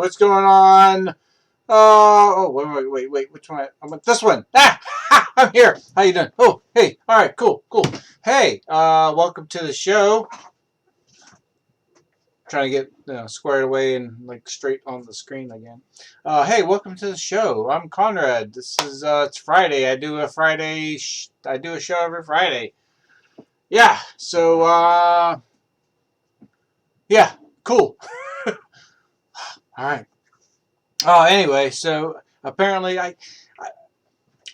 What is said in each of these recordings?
what's going on? Oh, wait, which one? I'm at this one. I'm here. How you doing? Oh, hey, all right, cool. Hey, welcome to the show. Trying to get squared away and like straight on the screen again. Hey, welcome to the show. I'm Conrad. This is it's Friday. I do a show every Friday. Yeah. So yeah, cool. All right. Anyway, so apparently all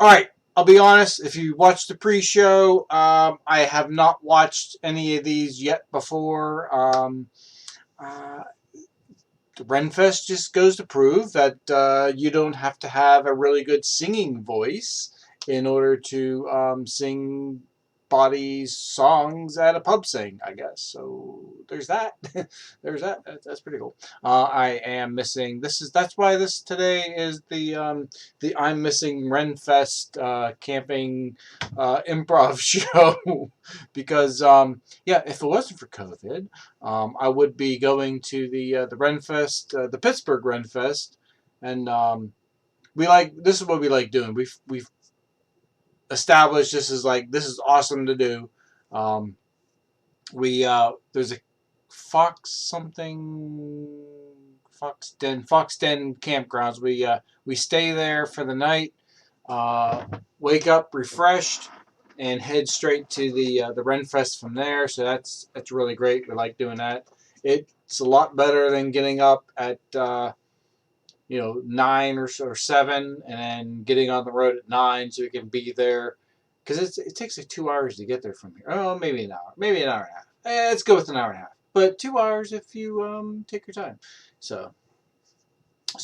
right. I'll be honest. If you watched the pre-show, I have not watched any of these yet before. Uh, the Ren Fest just goes to prove that you don't have to have a really good singing voice in order to sing bodies songs at a pub sing, I guess. So there's that. There's that. That's pretty cool. I am missing. That's why this today is the I'm missing Ren Fest camping improv show because yeah, if it wasn't for COVID. I would be going to the Ren Fest, the Pittsburgh Ren Fest, and this is what we like doing. We've established this is awesome to do. There's a Fox Den campgrounds. We stay there for the night, wake up refreshed, and head straight to the Ren Fest from there. So that's really great. We like doing that. It's a lot better than getting up at 9 or 7 and then getting on the road at 9 so we can be there because it takes like 2 hours to get there from here. Oh, maybe an hour, maybe an hour and a half. Let's go with an hour and a half, but 2 hours if you take your time. So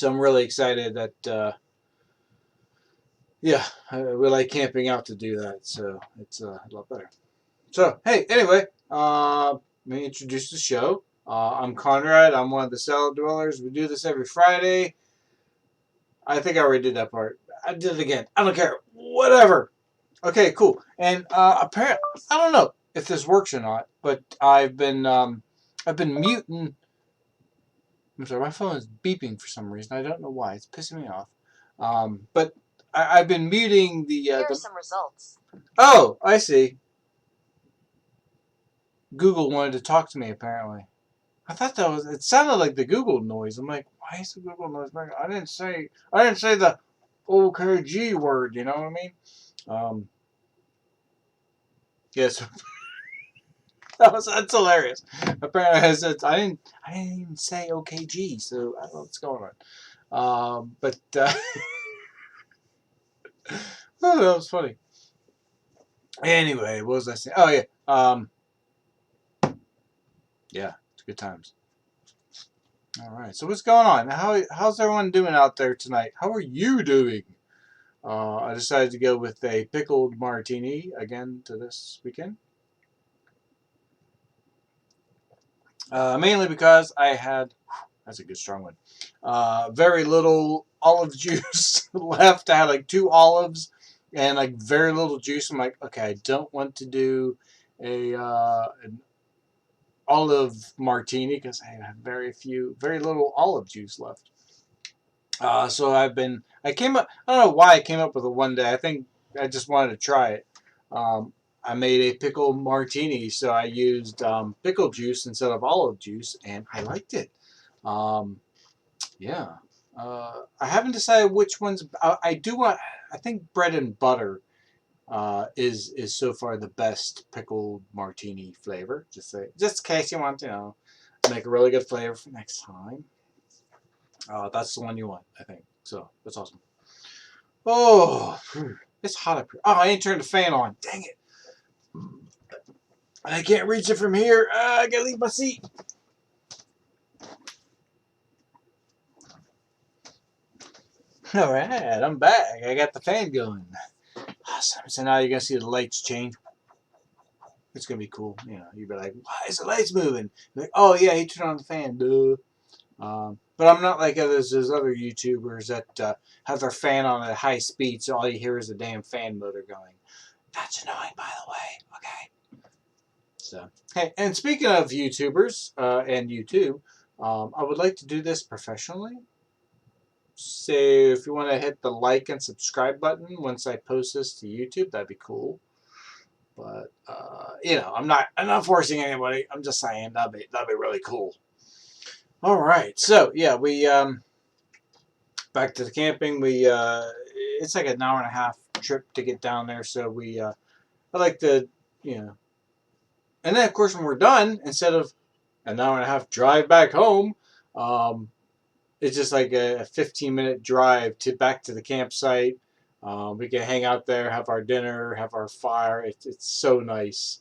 I'm really excited that. Yeah, we like camping out to do that, so it's a lot better. So, hey, anyway, let me introduce the show. I'm Conrad. I'm one of the cellar dwellers. We do this every Friday. I think I already did that part. I did it again. I don't care. Whatever. Okay, cool. And apparently, I don't know if this works or not, but I've been muting. I'm sorry, my phone is beeping for some reason. I don't know why. It's pissing me off. But I've been muting the. Here are some results. Oh, I see. Google wanted to talk to me apparently. I thought it sounded like the Google noise. I'm like, why is the Google noise back? I didn't say the OKG word, you know what I mean? Yes. That's hilarious. Apparently I didn't even say OKG, so I don't know what's going on. But oh, that was funny. Anyway, what was I saying? Oh yeah. Yeah, it's good times. All right. So what's going on? How's everyone doing out there tonight? How are you doing? I decided to go with a pickled martini again to this weekend. Mainly because I had, that's a good strong one, very little olive juice left. I had like 2 olives and like very little juice. I'm like, okay, I don't want to do an olive martini because I have very little olive juice left. So I came up, I don't know why I came up with it one day. I think I just wanted to try it. I made a pickle martini, so I used pickle juice instead of olive juice, and I liked it. Yeah. I haven't decided which ones. I do want. I think bread and butter is so far the best pickled martini flavor. Just in case you want to make a really good flavor for next time. That's the one you want, I think. So that's awesome. Oh, it's hot up here. Oh, I ain't turned the fan on. Dang it. I can't reach it from here. I gotta leave my seat. All right, I'm back. I got the fan going. Awesome. So now you're gonna see the lights change. It's gonna be cool. You'll be like, "Why is the lights moving?" You're like, oh yeah, he turned on the fan. Duh. But I'm not like those other YouTubers that have their fan on at high speed, so all you hear is a damn fan motor going. That's annoying, by the way. Okay. So, hey, and speaking of YouTubers and YouTube, I would like to do this professionally. So if you want to hit the like and subscribe button once I post this to YouTube, that'd be cool. But I'm not forcing anybody. I'm just saying that'd be really cool. All right, so yeah, we back to the camping. We it's like an hour and a half trip to get down there, so I like to you know, and then of course when we're done, instead of an hour and a half drive back home, um, it's just like a 15-minute drive to back to the campsite. We can hang out there, have our dinner, have our fire. It's so nice.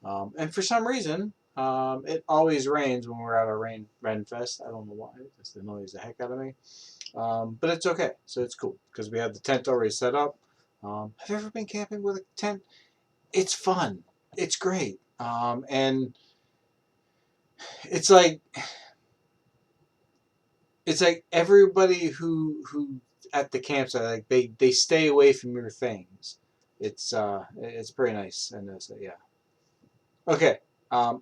And for some reason, it always rains when we're at our Ren Fest. I don't know why. It just annoys the heck out of me. But it's okay. So it's cool because we have the tent already set up. Have you ever been camping with a tent? It's fun. It's great. And it's like everybody who at the campsite, like they stay away from your things. It's pretty nice. And so yeah. Okay. I'm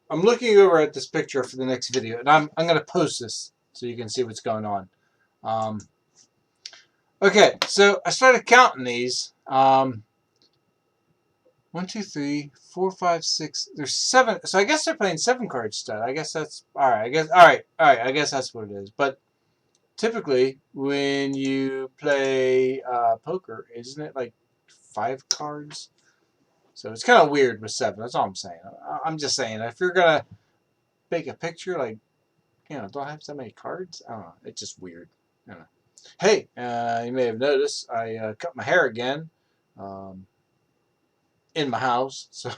looking over at this picture for the next video, and I'm gonna post this so you can see what's going on. Um, okay, so I started counting these. 1, 2, 3, 4, 5, 6. There's 7. So I guess they're playing 7-card stud. I guess that's all right. I guess that's what it is. But typically, when you play poker, isn't it like 5 cards? So it's kind of weird with 7. That's all I'm saying. I'm just saying, if you're gonna make a picture, like, don't have so many cards. I don't know. It's just weird. I don't know. Hey, you may have noticed I cut my hair again in my house. So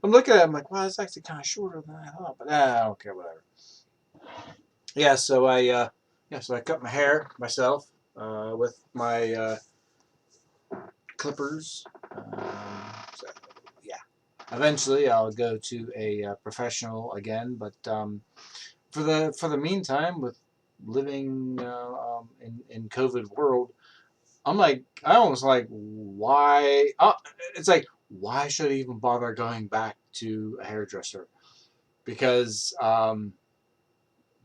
I'm looking at it. I'm like, wow, it's actually kind of shorter than I thought. But I don't care, whatever. Yeah. So I cut my hair myself with my clippers. So, yeah. Eventually, I'll go to a professional again, but for the meantime, with living in COVID world, I almost like why? It's like why should I even bother going back to a hairdresser? Because well,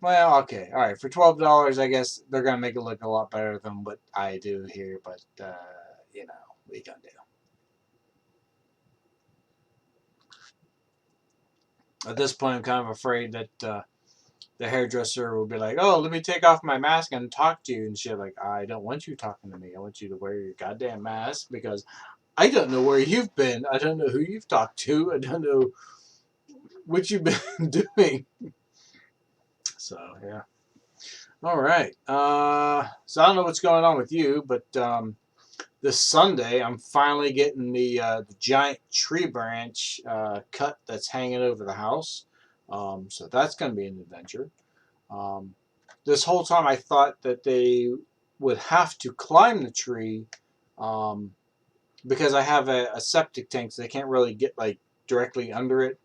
okay, all right, for $12, I guess they're gonna make it look a lot better than what I do here, but what you gonna do? At this point, I'm kind of afraid that the hairdresser will be like, "Oh, let me take off my mask and talk to you," and shit. Like, I don't want you talking to me. I want you to wear your goddamn mask because I don't know where you've been. I don't know who you've talked to. I don't know what you've been doing. So yeah. All right. So I don't know what's going on with you, but this Sunday I'm finally getting the giant tree branch cut that's hanging over the house. So that's going to be an adventure. Um, this whole time I thought that they would have to climb the tree um, because I have a septic tank, so they can't really get like directly under it.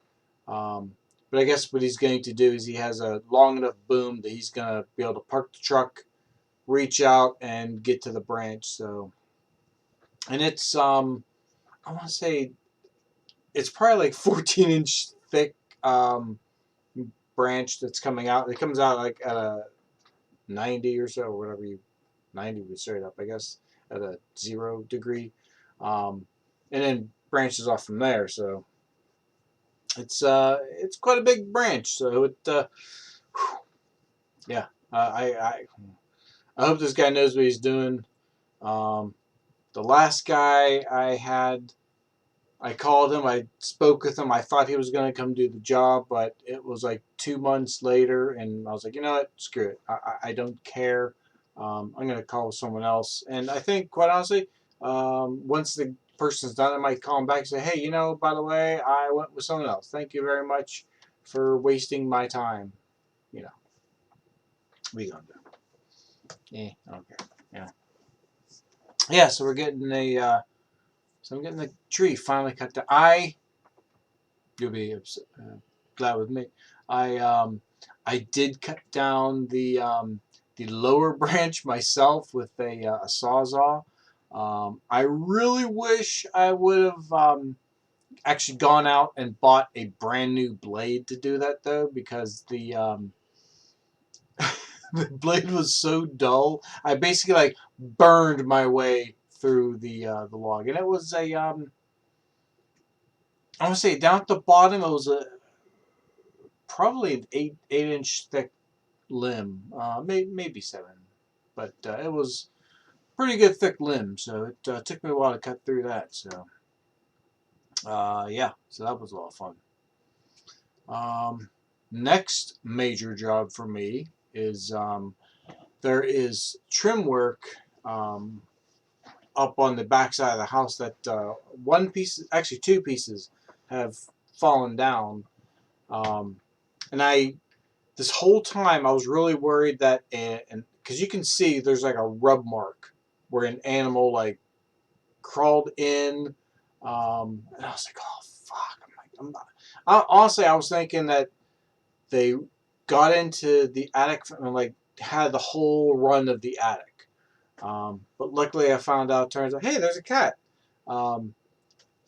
But I guess what he's going to do is he has a long enough boom that he's going to be able to park the truck, reach out, and get to the branch. So, and it's I want to say it's probably like 14-inch thick branch that's coming out. It comes out like at a 90 or so, or whatever 90 would straight up, I guess, at a 0 degree, and then branches off from there. So it's quite a big branch. So yeah, I hope this guy knows what he's doing. Um, the last guy I called him, I spoke with him. I thought he was going to come do the job, but it was like 2 months later, and I was like, you know what, screw it. I don't care. I'm going to call someone else. And I think, quite honestly, once the person's done, I might call him back and say, hey, by the way, I went with someone else. Thank you very much for wasting my time. We gonna do. Yeah, I don't care. Yeah. Yeah, so we're getting so I'm getting the tree finally cut down. You'll be glad with me. I did cut down the lower branch myself with a sawzall. I really wish I would have actually gone out and bought a brand new blade to do that though, because the blade was so dull. I basically like burned my way through the log, and it was a I want to say down at the bottom it was a probably an 8 inch thick limb, maybe 7, but it was pretty good thick limb. So it took me a while to cut through that. So yeah, so that was a lot of fun. Next major job for me is there is trim work um, up on the back side of the house that one piece, actually two pieces, have fallen down. Um, and this whole time I was really worried that, and because you can see there's like a rub mark where an animal like crawled in, and I was like, oh fuck, I'm not. Honestly, I was thinking that they got into the attic and like had the whole run of the attic. But luckily, I found out. Turns out, hey, there's a cat. Um,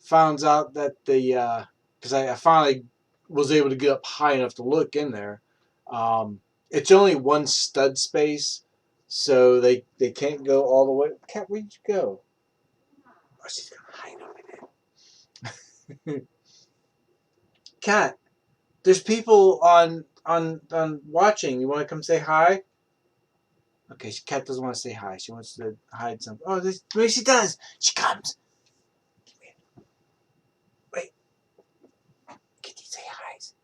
Found out that the because I finally was able to get up high enough to look in there. It's only one stud space, so they can't go all the way. Cat, where'd you go? Oh, she's gonna hide over there. Cat, there's people on watching. You want to come say hi? Okay, Cat doesn't want to say hi. She wants to hide something. Oh, maybe she does. She comes. Wait, Kitty, say hi. Say,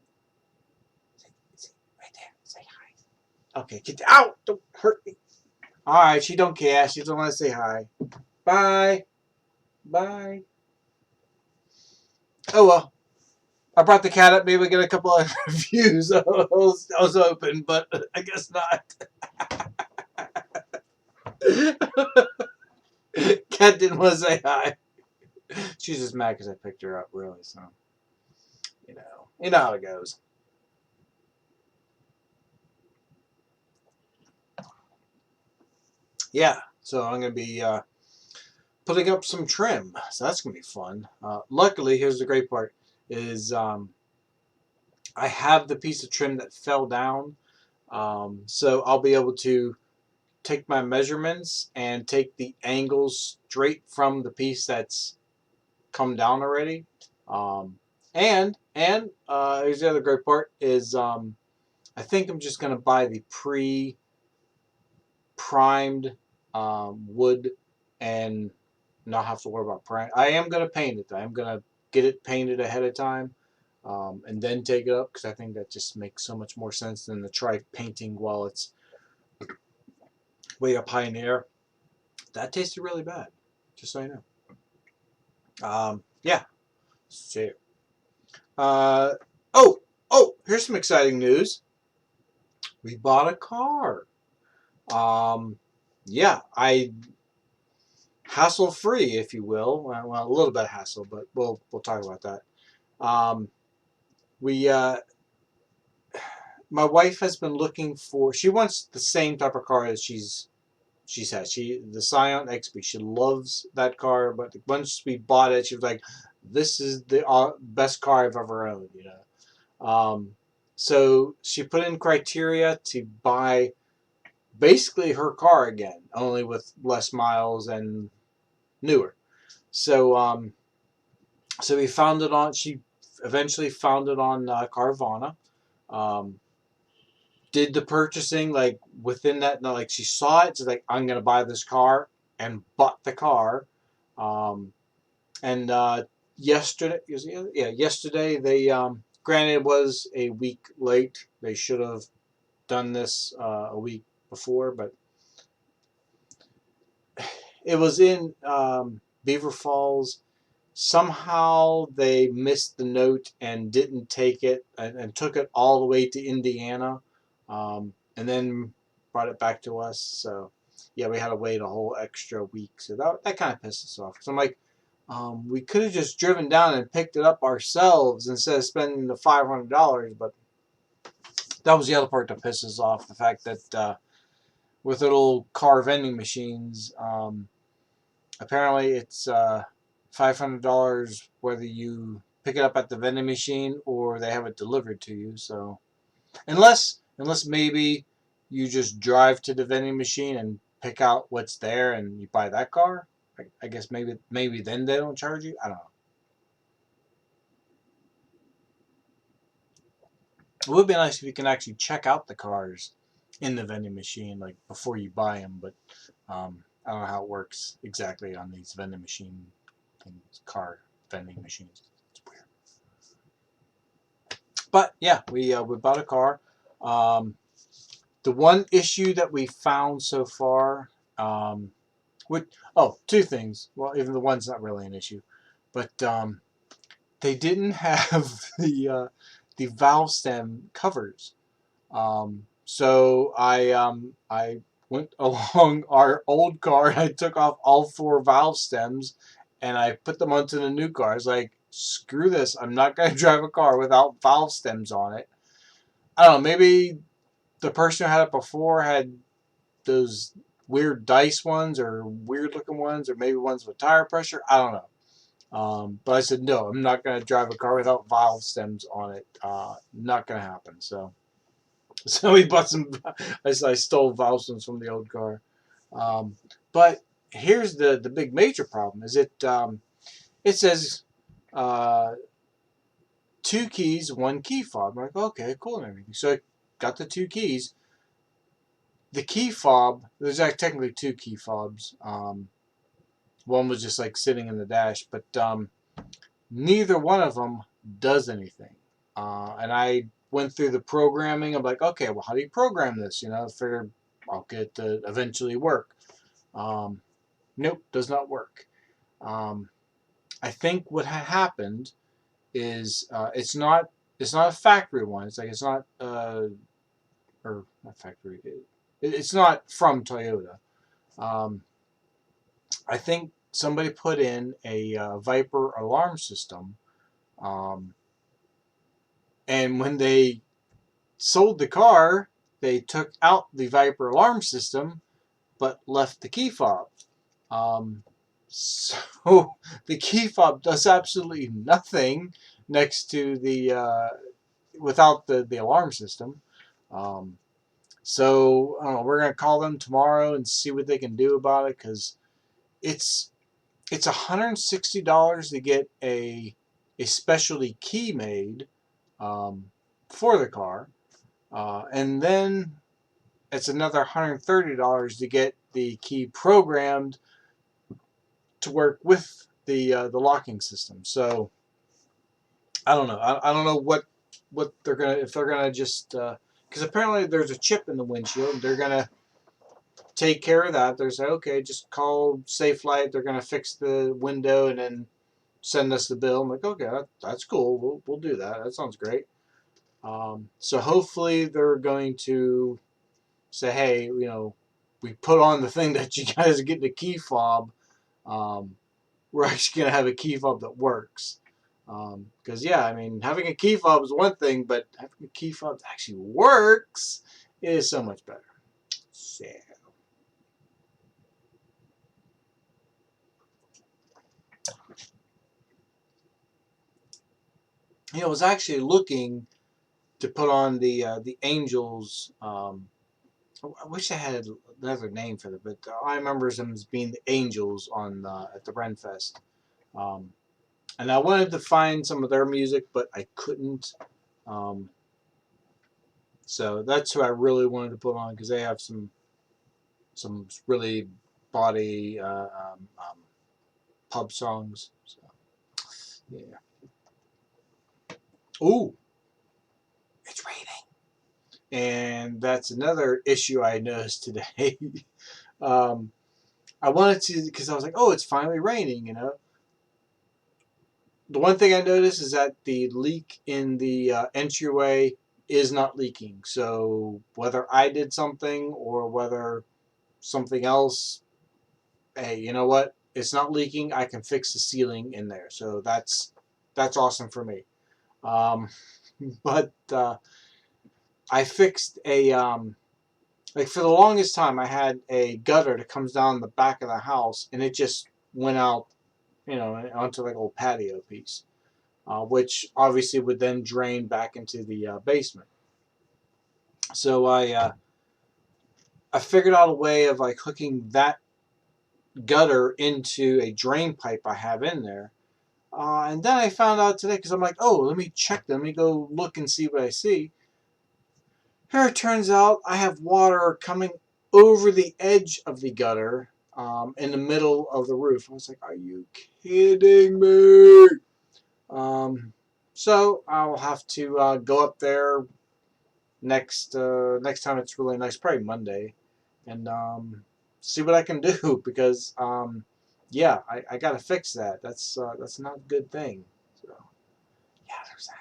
right there. Say hi. Okay, Kitty. Ow! Don't hurt me. All right, she don't care. She don't want to say hi. Bye. Bye. Oh well. I brought the cat up. Maybe we get a couple of views. I was hoping, but I guess not. Cat didn't want to say hi. She's just mad because I picked her up, really. So, you know how it goes. Yeah. So I'm gonna be putting up some trim. So that's gonna be fun. Luckily, here's the great part: is I have the piece of trim that fell down, so I'll be able to take my measurements and take the angles straight from the piece that's come down already. And here's the other great part is I think I'm just gonna buy the primed wood and not have to worry about prime. I am gonna paint it. I am gonna get it painted ahead of time. And then take it up because I think that just makes so much more sense than to try painting while it's way up high in the air. That tasted really bad, just so you know. Yeah. So, uh, here's some exciting news. We bought a car. Yeah, I hassle free, if you will. Well, a little bit of hassle, but we'll talk about that. Um, we My wife has been looking for. She wants the same type of car as she's had. The Scion XB. She loves that car, but once we bought it, she was like, "This is the best car I've ever owned." So she put in criteria to buy basically her car again, only with less miles and newer. So so we found it on. She eventually found it on Carvana. Um, did the purchasing like within that. No, like she saw it. She's like, I'm gonna buy this car, and bought the car. Um, and yesterday, yesterday they granted it was a week late. They should have done this a week before, but it was in Beaver Falls. Somehow they missed the note and didn't take it and took it all the way to Indiana, and then brought it back to us. So yeah, we had to wait a whole extra week. So that kind of pissed us off. So I'm like, we could have just driven down and picked it up ourselves instead of spending the $500. But that was the other part that pisses us off. The fact that with little car vending machines, apparently it's $500 whether you pick it up at the vending machine or they have it delivered to you. So unless maybe you just drive to the vending machine and pick out what's there and you buy that car. I guess maybe then they don't charge you. I don't know. It would be nice if you can actually check out the cars in the vending machine like before you buy them, but I don't know how it works exactly on these vending machine things, car vending machines. It's weird. But yeah, we bought a car. Um, the one issue that we found so far, with two things. Well, even the one's not really an issue, but they didn't have the valve stem covers. So I went along our old car and I took off all four valve stems and I put them onto the new car. I was like, screw this! I'm not gonna drive a car without valve stems on it. I don't know. Maybe the person who had it before had those weird dice ones or weird looking ones or maybe ones with tire pressure. I don't know. But I said, no, I'm not going to drive a car without valve stems on it. Not going to happen. So we bought some. I stole valve stems from the old car. But here's the big major problem: is it says uh, two keys, one key fob. I'm like, okay, cool, and everything. So I got the two keys. The key fob. There's actually technically two key fobs. One was just like sitting in the dash, but neither one of them does anything. And I went through the programming. I'm like, okay, well, how do you program this? I figured I'll get it to eventually work. Nope, does not work. I think what happened is it's not a factory one. It's like it's not or not factory. It's not from Toyota. Um, I think somebody put in a Viper alarm system, um, and when they sold the car, they took out the Viper alarm system, but left the key fob. So the key fob does absolutely nothing next to the without the alarm system. Um, so I don't know, we're gonna call them tomorrow and see what they can do about it because it's it's $160 to get a specialty key made um, for the car, and then it's another $130 to get the key programmed to work with the locking system. So I don't know. I don't know what they're gonna if they're gonna just because apparently there's a chip in the windshield. They're gonna take care of that. They're saying, okay, just call Safe Light. They're gonna fix the window and then send us the bill. I'm like, okay, that's cool. We'll do that. That sounds great. So hopefully they're going to say, hey, we put on the thing that you guys are getting a key fob. Um, we're actually going to have a key fob that works. Because, yeah, I mean, having a key fob is one thing, but having a key fob that actually works is so much better. So, I was actually looking to put on the Angels. I wish I had another name for it, but I remember them as being the Angels on at the Ren Fest. Um, and I wanted to find some of their music, but I couldn't. Um, so that's who I really wanted to put on because they have some really body pub songs. So yeah. Ooh, it's raining, and that's another issue I noticed today. um, I wanted to because I was like, oh, it's finally raining. The one thing I noticed is that the leak in the entryway is not leaking. So whether I did something or whether something else, hey, you know what? It's not leaking. I can fix the ceiling in there. So that's awesome for me. Um, but I fixed a like for the longest time I had a gutter that comes down the back of the house and it just went out, onto like a little patio piece. Which obviously would then drain back into the basement. So I I figured out a way of like hooking that gutter into a drain pipe I have in there. And then I found out today because I'm like, oh, let me check them. Let me go look and see what I see. Here it turns out I have water coming over the edge of the gutter in the middle of the roof. I was like, are you kidding me? So I'll have to go up there next time it's really nice, probably Monday, and see what I can do because yeah, I got to fix that. That's not a good thing. So yeah, there's that.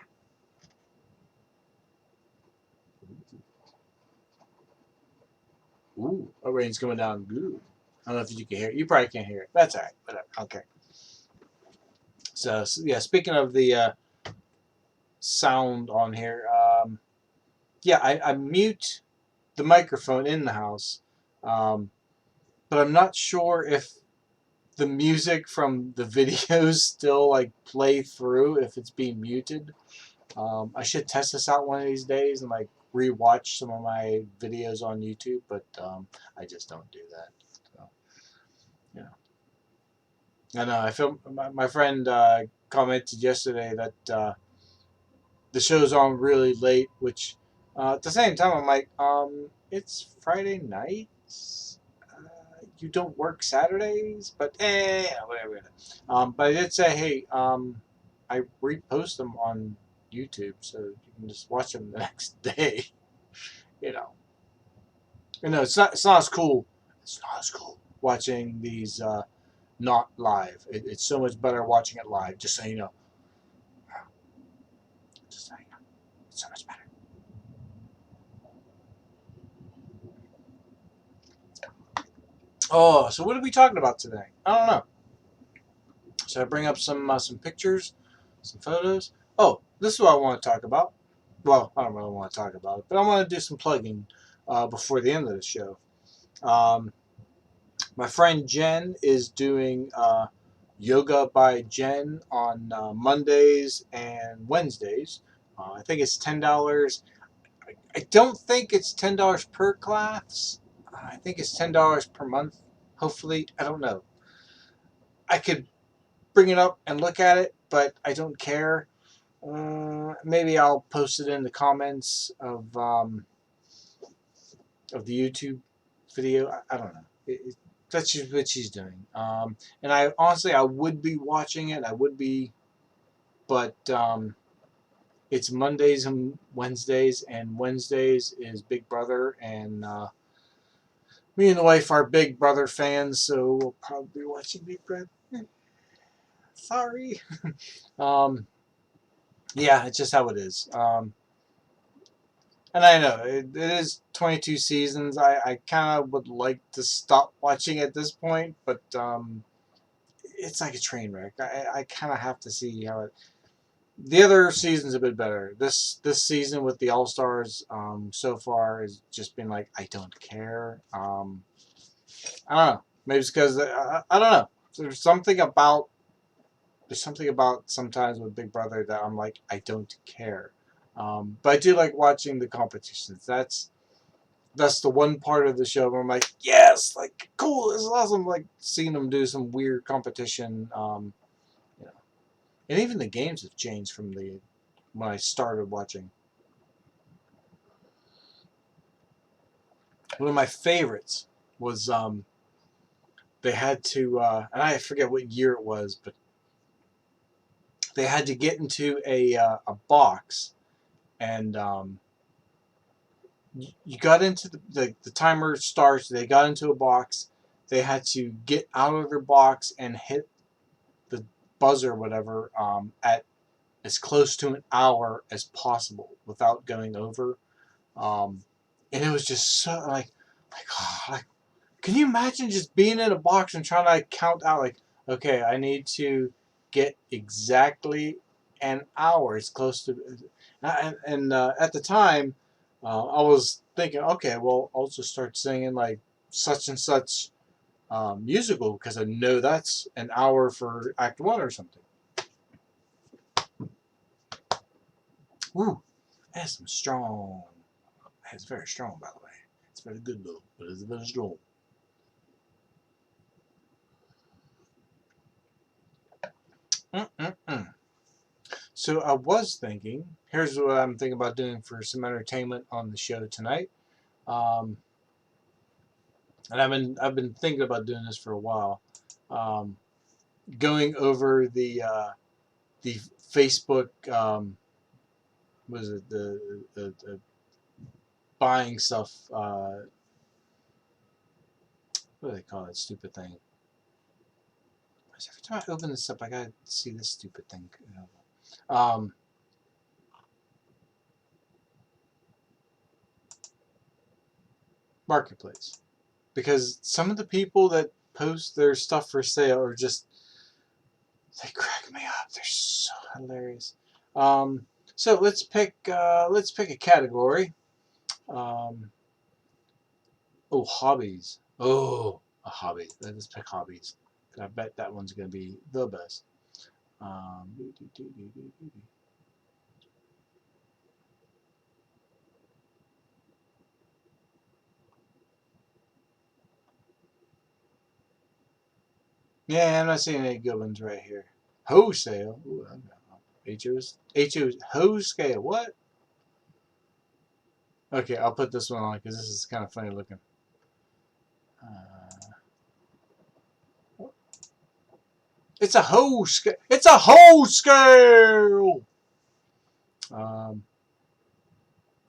Ooh, a rain's coming down. Ooh. I don't know if you can hear it. You probably can't hear it. That's all right. Whatever. Okay. So yeah, speaking of the sound on here, yeah, I mute the microphone in the house, um, but I'm not sure if the music from the videos still like play through if it's being muted. I should test this out one of these days and like rewatch some of my videos on YouTube, but I just don't do that. So, you know. I know. I feel my friend commented yesterday that the show's on really late, which at the same time I'm like, it's Friday nights. You don't work Saturdays, but whatever. But I did say, hey, I repost them on YouTube, so you can just watch them the next day. You know, it's not as cool. It's not as cool watching these not live. It's so much better watching it live. Just so you know. Just so you know, it's so much better. Oh, so what are we talking about today? I don't know. Should I bring up some pictures, some photos? Oh, this is what I want to talk about. Well, I don't really want to talk about it, but I want to do some plugging before the end of the show. Um, my friend Jen is doing yoga by Jenn on Mondays and Wednesdays. I think it's $10. I don't think it's $10 per class. I think it's $10 per month. Hopefully, I don't know. I could bring it up and look at it, but I don't care. Maybe I'll post it in the comments of the YouTube video. I don't know. That's just what she's doing. And I honestly, I would be watching it. I would be, but it's Mondays and Wednesdays is Big Brother, and me and the wife are Big Brother fans, so we'll probably be watching Big Brother. Sorry. um, yeah, it's just how it is. And I know it is 22 seasons. I kind of would like to stop watching at this point, but it's like a train wreck. I kind of have to see how it. The other season's a bit better. This season with the All Stars so far has just been like I don't care. I don't know. Maybe it's because I don't know. There's something about sometimes with Big Brother that I'm like I don't care. But I do like watching the competitions. That's the one part of the show where I'm like, yes, like cool, this is awesome. Like seeing them do some weird competition, you know. And even the games have changed from the when I started watching. One of my favorites was they had to, and I forget what year it was, but they had to get into a box, and you got into the timer starts. They got into a box. They had to get out of their box and hit the buzzer or whatever at as close to an hour as possible without going over. Um, and it was just so like, can you imagine just being in a box and trying to like, count out like, okay, I need to get exactly an hour as close to, and at the time, I was thinking, okay, well, I'll just start singing like such and such musical because I know that's an hour for Act One or something. Woo, that's some strong. It's very strong, by the way. It's very good though, but it's very strong. Mm-mm-mm. So I was thinking, here's what I'm thinking about doing for some entertainment on the show tonight. Um, and I've been thinking about doing this for a while. Um, Going over the Facebook, was it the buying stuff? What do they call that stupid thing? Every time I open this up, I gotta see this stupid thing. Um, Marketplace, because some of the people that post their stuff for sale are just, they crack me up. They're so hilarious. Um, so let's pick a category. Um, oh, hobbies. Oh, a hobby. Let's pick hobbies. I bet that one's gonna be the best. Um, yeah, I'm not seeing any good ones right here. Wholesale. Ooh, I don't know. HO's hose scale. What? Okay, I'll put this one on because this is kind of funny looking. Uh, it's a hose scale. It's a hose scale. Um,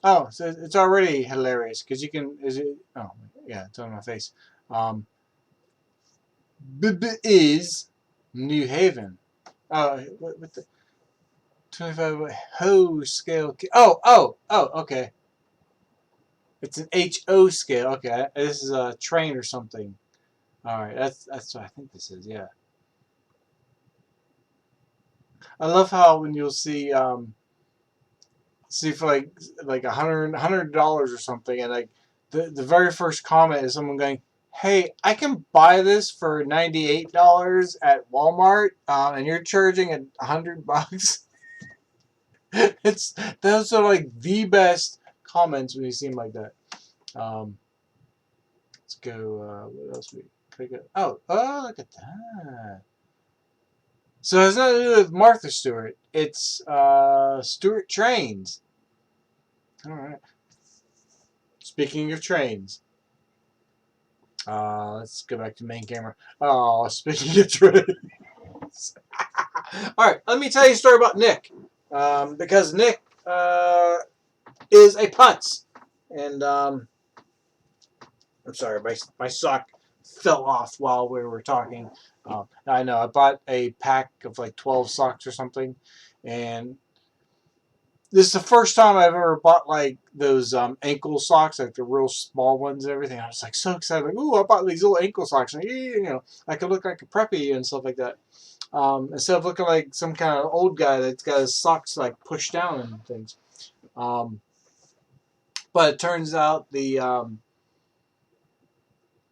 oh, so it's already hilarious because you can. Is it? Oh, yeah, it's on my face. Um, is New Haven. Oh, what the 25 hose scale? Oh. Okay, it's an HO scale. Okay, this is a train or something. All right, that's what I think this is. Yeah, I love how when you'll see for like $100 or something, and like the very first comment is someone going, "Hey, I can buy this for $98 at Walmart, and you're charging $100." It's those are like the best comments when you see them like that. Um, let's go. What else we could go? Oh, look at that. So it has nothing to do with Martha Stewart. It's Stewart Trains. All right. Speaking of trains, let's go back to main camera. Oh, speaking of trains. All right, let me tell you a story about Nick. Because Nick is a putz. And I'm sorry, my sock fell off while we were talking. I know, I bought a pack of like 12 socks or something. And this is the first time I've ever bought like those ankle socks, like the real small ones and everything. I was like so excited, like, ooh, I bought these little ankle socks, and I could look like a preppy and stuff like that. Instead of looking like some kind of old guy that's got his socks like pushed down and things. But it turns out I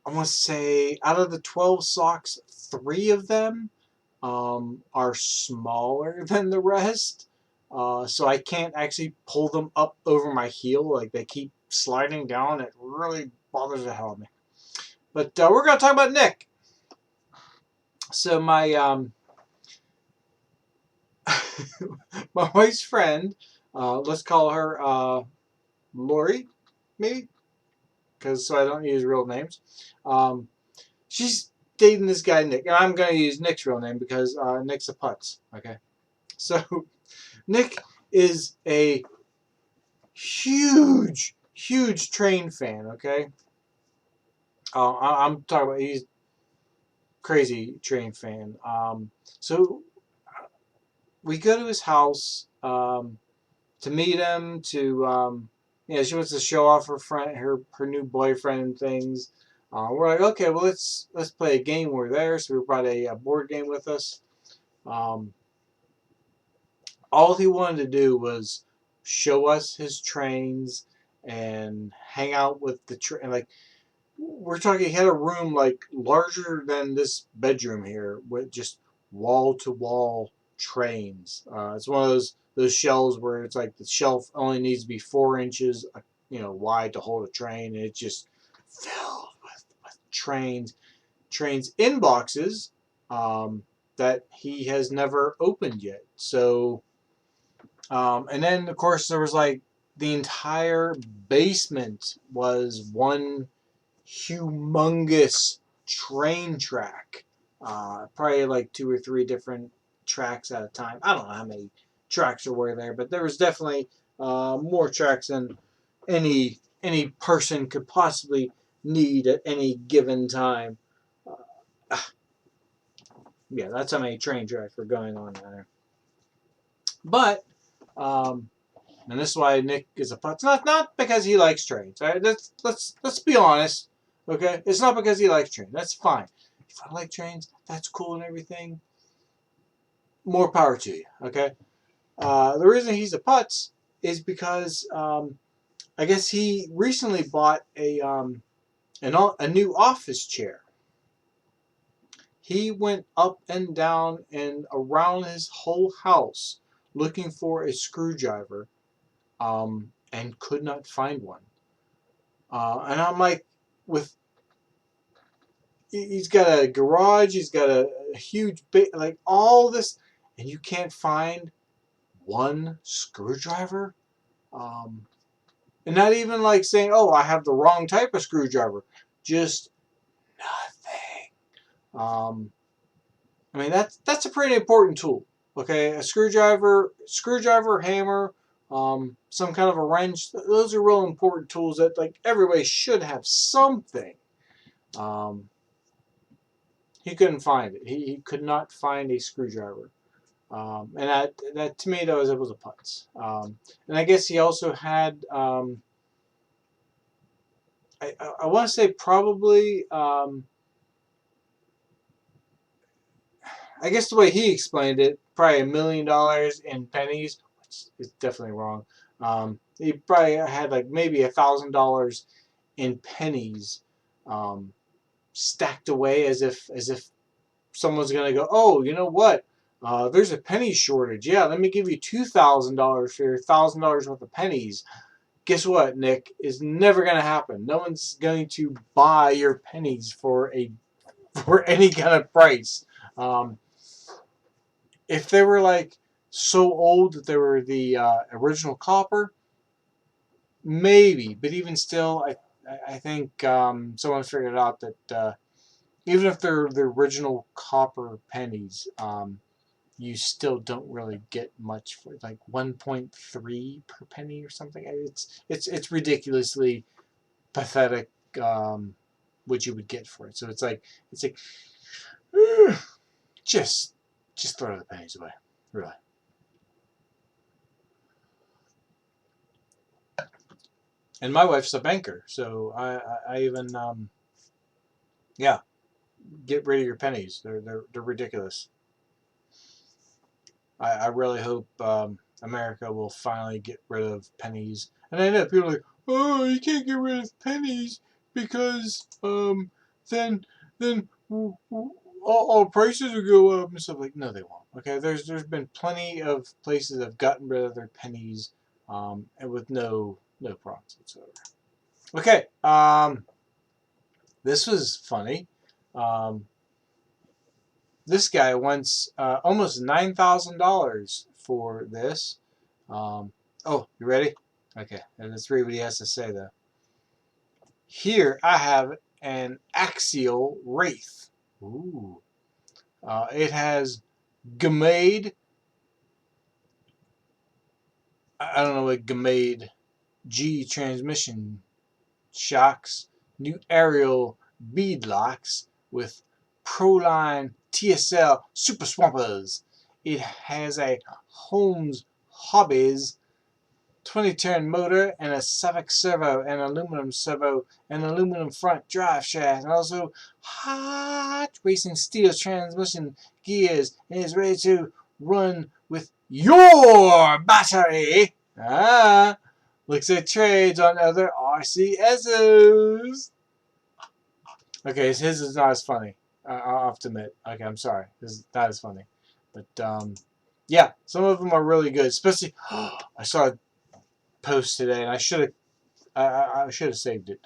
want to say out of the 12 socks, 3 of them are smaller than the rest. So I can't actually pull them up over my heel. Like they keep sliding down. It really bothers the hell out of me. But we're going to talk about Nick. So my wife's friend, let's call her Lori, maybe, because so I don't use real names. She's dating this guy Nick, and I'm going to use Nick's real name because Nick's a putz. Okay, so Nick is a huge train fan. Okay, I'm talking about he's crazy train fan. So we go to his house to meet him. She wants to show off her new boyfriend and things. We're like, okay, well let's play a game. We're there, so we brought a board game with us. Um, all he wanted to do was show us his trains and hang out with the train. Like we're talking, he had a room like larger than this bedroom here with just wall to wall trains. It's one of those shelves where it's like the shelf only needs to be 4 inches wide to hold a train, and it's just filled with trains in boxes that he has never opened yet. So, and then of course there was like the entire basement was one humongous train track. Probably like 2 or 3 different tracks at a time. I don't know how many tracks there were there, but there was definitely more tracks than any person could possibly need at any given time. Uh, yeah, that's how many train tracks were going on there. But and this is why Nick is a putz. Not because he likes trains. All right, let's be honest. Okay, it's not because he likes trains. That's fine. If I like trains, that's cool and everything. More power to you. Okay. The reason he's a putz is because I guess he recently bought a new office chair. He went up and down and around his whole house looking for a screwdriver, and could not find one. And I'm like, he's got a garage, he's got a huge like all this, and you can't find one screwdriver. And not even like saying, "Oh, I have the wrong type of screwdriver," just nothing. I mean that's a pretty important tool. Okay, a screwdriver, hammer, some kind of a wrench. Those are real important tools that like everybody should have something. He couldn't find it. He could not find a screwdriver. And that to me that was a putz. And I guess he also had I want to say probably I guess the way he explained it, probably $1 million in pennies, which is definitely wrong. He probably had like maybe $1,000 in pennies stacked away as if someone's gonna go, oh, you know what? There's a penny shortage. Yeah, let me give you $2,000 for your $1,000 worth of pennies. Guess what, Nick? Is never gonna happen. No one's going to buy your pennies for any kind of price. If they were like so old that they were the original copper, maybe. But even still, I think someone figured out that even if they're the original copper pennies, you still don't really get much for it, like 1.3 per penny or something. It's ridiculously pathetic what you would get for it. So it's like just throw the pennies away, really. And my wife's a banker, so I even yeah, get rid of your pennies. They're ridiculous. I really hope America will finally get rid of pennies. And I know people are like, oh, you can't get rid of pennies because then all prices will go up and stuff. Like, no, they won't. Okay, there's been plenty of places that have gotten rid of their pennies and with no problems whatsoever. Okay, this was funny. This guy wants almost $9,000 for this. Oh, you ready? Okay, and let's read what he has to say though. Here I have an axial wraith. Ooh. It has Gamade. I don't know what Gamade G transmission shocks, new aerial bead locks with Proline TSL Super Swampers. It has a Holmes Hobbies 20-turn motor and a Suffolk servo and aluminum servo and aluminum front drive shaft and also hot racing steel transmission gears and is ready to run with your battery. Looks at trades on other RCSOs. Okay, his is not as funny. I'll have to admit. Okay, I'm sorry. This is not as funny. But, yeah, some of them are really good. Especially, I saw a post today, and I should I should have saved it.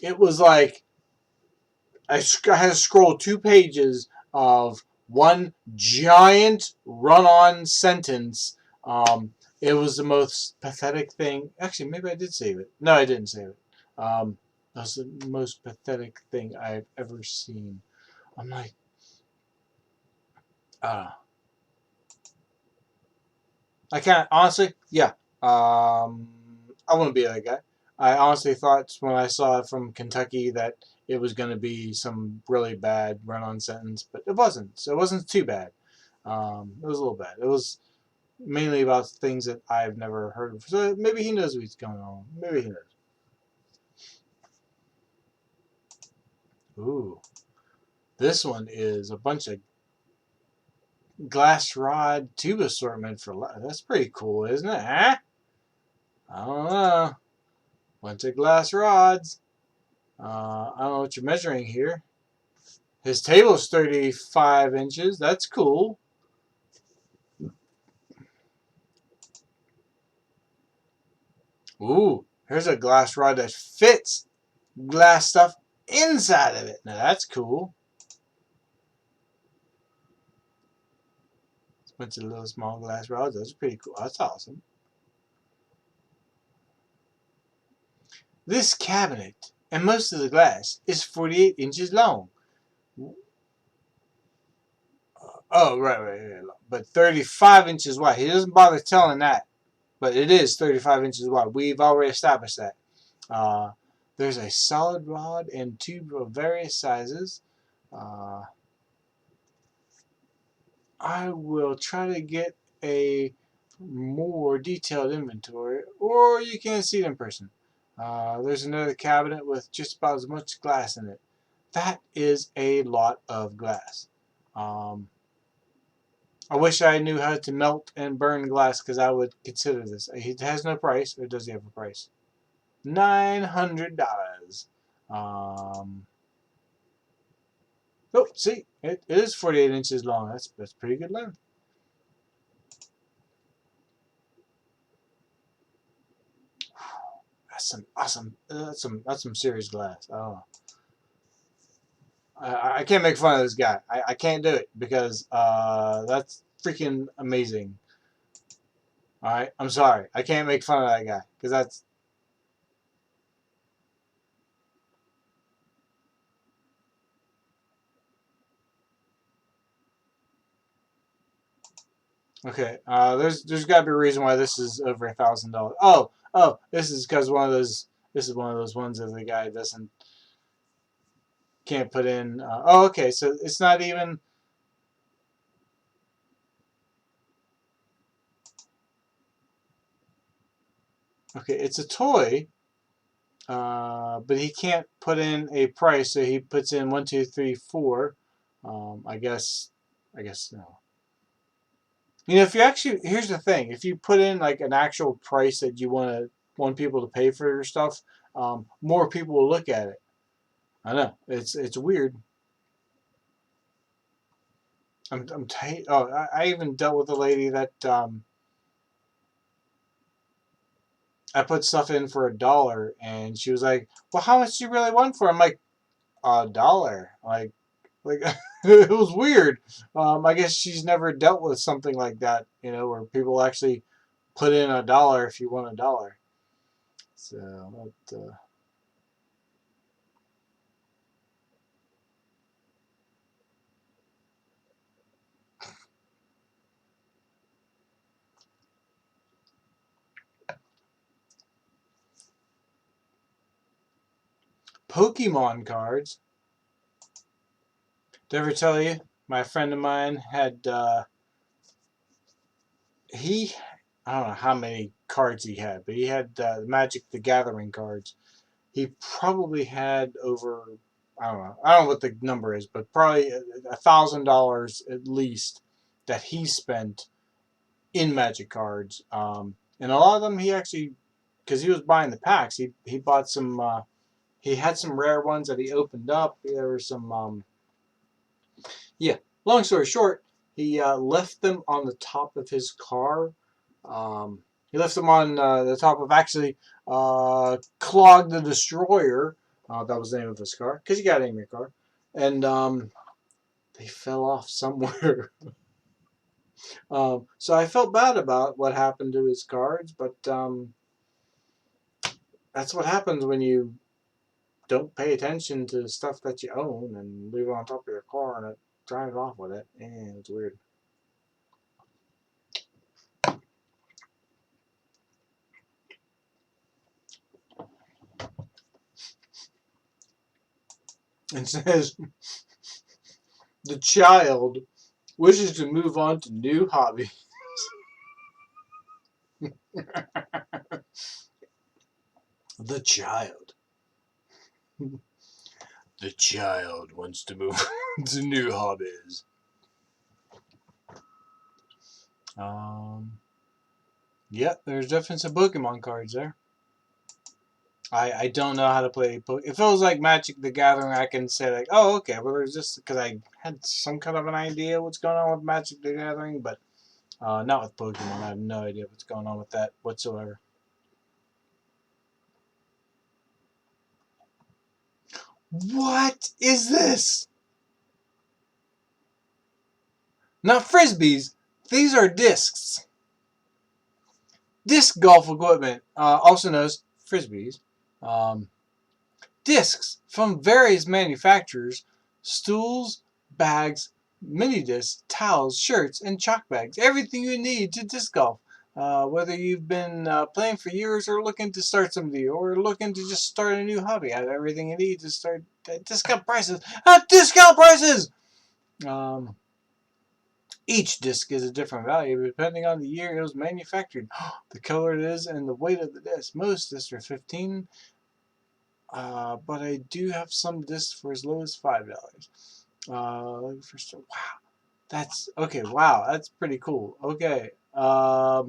It was like I had to scroll 2 pages of one giant run-on sentence. It was the most pathetic thing. Actually, maybe I did save it. No, I didn't save it. That was the most pathetic thing I've ever seen. I'm like, uh, I can't honestly. Yeah, I wouldn't be that guy. I honestly thought when I saw it from Kentucky that it was going to be some really bad run-on sentence, but it wasn't. So it wasn't too bad. It was a little bad. It was mainly about things that I've never heard of. So maybe he knows what's going on. Maybe he knows. Ooh, this one is a bunch of glass rod tube assortment for. That's pretty cool, isn't it? Huh? I don't know. Bunch of glass rods. I don't know what you're measuring here. His table is 35 inches. That's cool. Ooh, here's a glass rod that fits glass stuff inside of it. Now that's cool. It's a bunch of little small glass rods. That's pretty cool. That's awesome. This cabinet and most of the glass is 48 inches long. Oh, right. But 35 inches wide. He doesn't bother telling that. But it is 35 inches wide. We've already established that. Uh, there's a solid rod and tube of various sizes. I will try to get a more detailed inventory, or you can see it in person. There's another cabinet with just about as much glass in it. That is a lot of glass. Um, I wish I knew how to melt and burn glass because I would consider this. It has no price, or does he have a price? $900. Um, oh, see, it is 48 inches long. That's pretty good length. That's some awesome. That's some serious glass. Oh, I can't make fun of this guy. I can't do it because that's freaking amazing. All right, I'm sorry. I can't make fun of that guy because that's okay. There's got to be a reason why this is over $1,000. Oh, this is because one of those. This is one of those ones that the guy doesn't can't put in. Oh, okay. So it's not even. Okay, it's a toy, but he can't put in a price, so he puts in 1, 2, 3, 4. I guess. I guess no. You know, if you actually here's the thing: if you put in like an actual price that you want people to pay for your stuff, more people will look at it. I know it's weird. Oh, I even dealt with a lady that I put stuff in for $1, and she was like, "Well, how much do you really want for?" I'm like, "$1." Like it was weird. I guess she's never dealt with something like that, where people actually put in $1 if you want $1. So, Pokemon cards. Did I ever tell you? My friend of mine had he. I don't know how many cards he had, but he had Magic the Gathering cards. He probably had over. I don't know. I don't know what the number is, but probably $1,000 at least that he spent in Magic cards. And a lot of them he actually, because he was buying the packs, he bought some. He had some rare ones that he opened up. There were some. Yeah. Long story short, he left them on the top of his car. Um, He left them on the top of actually Clog the Destroyer. That was the name of his car because you got to name your car, and they fell off somewhere. So I felt bad about what happened to his cards, but that's what happens when you don't pay attention to stuff that you own and leave it on top of your car and it drives off with it. It's weird. It says the child wishes to move on to new hobby. The child. The child wants to move on to new hobbies. Yeah, there's definitely some Pokemon cards there. I don't know how to play Pokemon. If it was like Magic the Gathering, I can say like, oh, okay, well, there's just because I had some kind of an idea what's going on with Magic the Gathering, but not with Pokemon. I have no idea what's going on with that whatsoever. What is this? Not frisbees. These are discs. Disc golf equipment, also known as frisbees. Um, Discs from various manufacturers, stools, bags, mini discs, towels, shirts, and chalk bags. Everything you need to disc golf. Whether you've been playing for years or looking to start something or looking to just start a new hobby, I have everything you need to start at discount prices. At discount prices! Each disc is a different value depending on the year it was manufactured, the color it is, and the weight of the disc. Most discs are $15, but I do have some discs for as low as $5. Wow, that's okay. Wow, that's pretty cool. Okay, wow,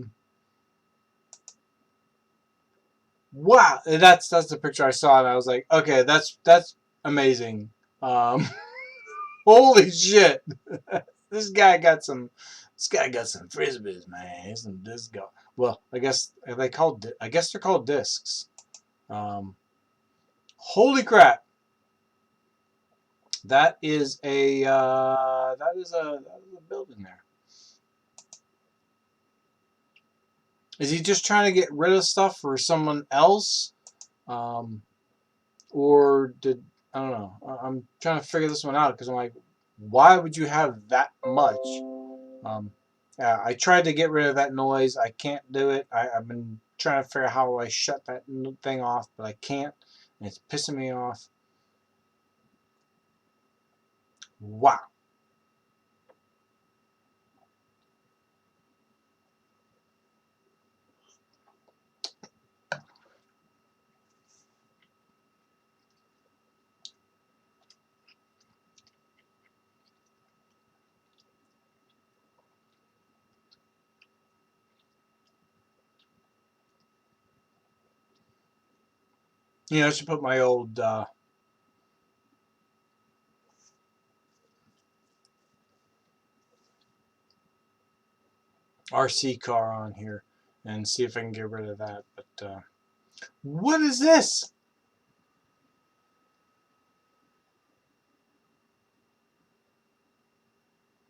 that's the picture I saw, and I was like, okay, that's amazing. Um, Holy shit, this guy got some. This guy got some frisbees, man. He's some disc golf. Well, I guess I guess they're called discs. Um, Holy crap! That is a building there. Is he just trying to get rid of stuff for someone else, um, or did I don't know? I'm trying to figure this one out because I'm like, why would you have that much? Yeah, I tried to get rid of that noise. I can't do it. I've been trying to figure out how I shut that thing off, but I can't, and it's pissing me off. Wow. You know, I should put my old RC car on here and see if I can get rid of that. But what is this?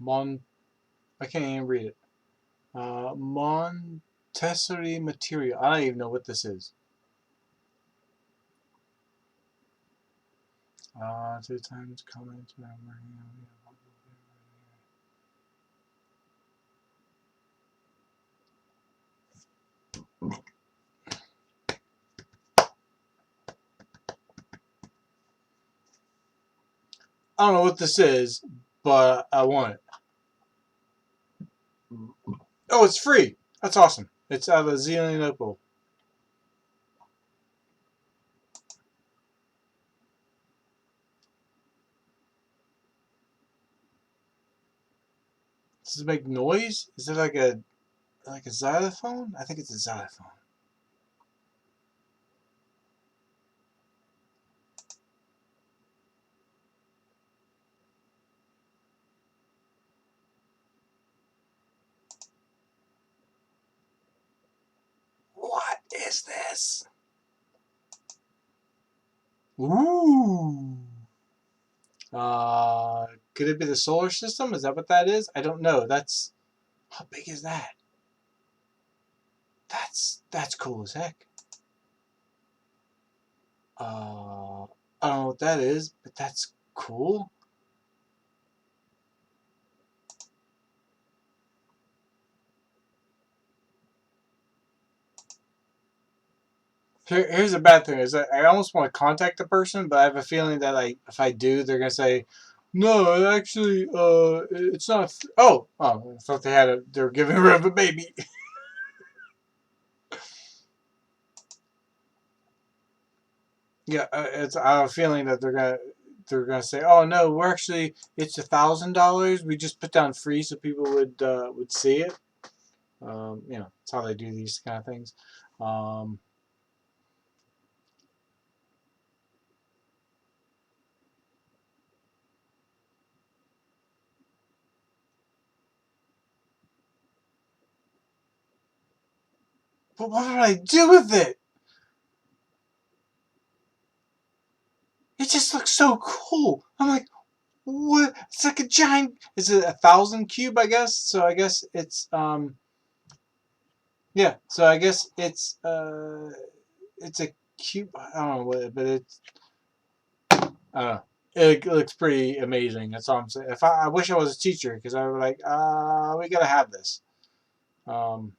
I can't even read it. Montessori material. I don't even know what this is. 2 times comment. I don't know what this is, but I want it. Oh, it's free. That's awesome. It's out of Zealand Opal. Does it make noise? Is it like a xylophone? I think it's a xylophone. is this? Ooh. Could it be the solar system? Is that what that is? I don't know. That's how big is that? That's cool as heck. I don't know what that is, but that's cool. Here's the bad thing is that I almost want to contact the person, but I have a feeling that if I do, they're gonna say, "No, actually, it's not." Oh, I thought they were giving rid of a baby. Yeah, I have a feeling that they're gonna say, "Oh no, we're actually it's $1,000. We just put down free so people would see it." That's how they do these kind of things. Um, but what did I do with it? It just looks so cool. I'm like, what? It's like a giant. Is it 1,000 cube? I guess. So I guess it's yeah. So I guess it's a cube. I don't know what, but it's I don't know. It looks pretty amazing. That's all I'm saying. If I wish I was a teacher because I would like, we gotta have this. Um,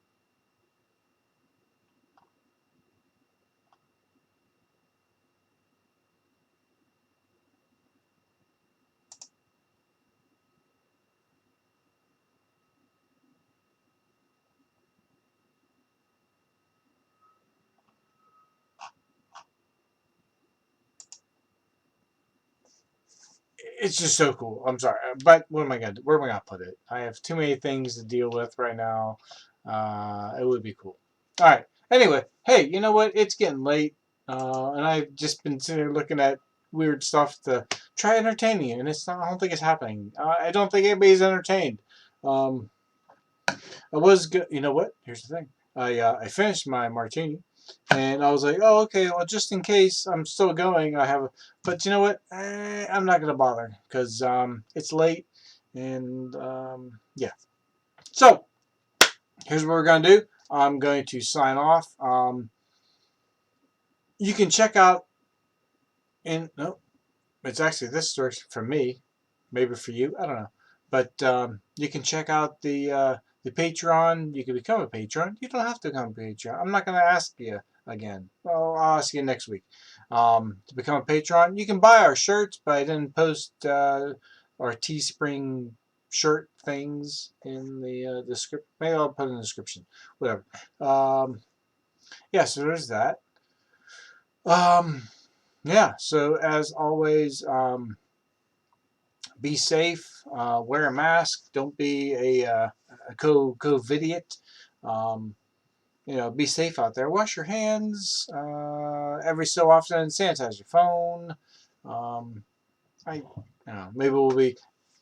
it's just so cool. I'm sorry, but what am I gonna do? Where am I gonna put it? I have too many things to deal with right now. It would be cool. All right. Anyway, hey, you know what? It's getting late, and I've just been sitting here looking at weird stuff to try entertaining you, and it's not. I don't think it's happening. I don't think anybody's entertained. Um, I was good. You know what? Here's the thing. I finished my martini, and I was like, oh, okay. Well, just in case I'm still going, I have. But you know what? I'm not gonna bother because it's late, and yeah. So here's what we're gonna do. I'm going to sign off. You can check out in no, it's actually this story for me, maybe for you. I don't know, but you can check out the Patreon. You can become a patron. You don't have to become a patron. I'm not going to ask you again. Well, I'll ask you next week. To become a patron, you can buy our shirts, but I didn't post our Teespring shirt things in the script. Maybe I'll put it in the description. Whatever. Um, yeah, so there's that. Um, yeah, so as always, be safe, wear a mask, don't be a COVIDiot. Um, be safe out there. Wash your hands every so often. Sanitize your phone. Um, I maybe we'll be.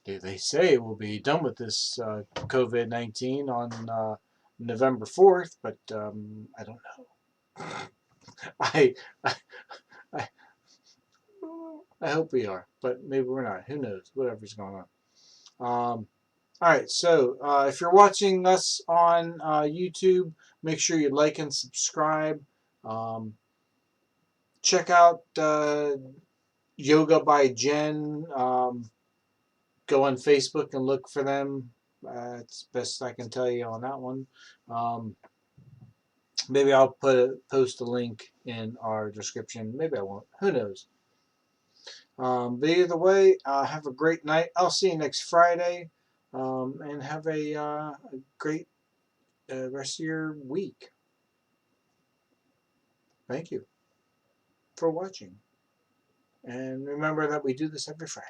They say we'll be done with this COVID-19 on November 4th, but I don't know. I, I I hope we are, but maybe we're not. Who knows? Whatever's going on. All right, so if you're watching us on YouTube, make sure you like and subscribe. Um, check out Yoga by Jenn. Go on Facebook and look for them. It's best I can tell you on that one. Um, maybe I'll post a link in our description. Maybe I won't. Who knows? But either way, have a great night. I'll see you next Friday. And have a great rest of your week. Thank you for watching. And remember that we do this every Friday.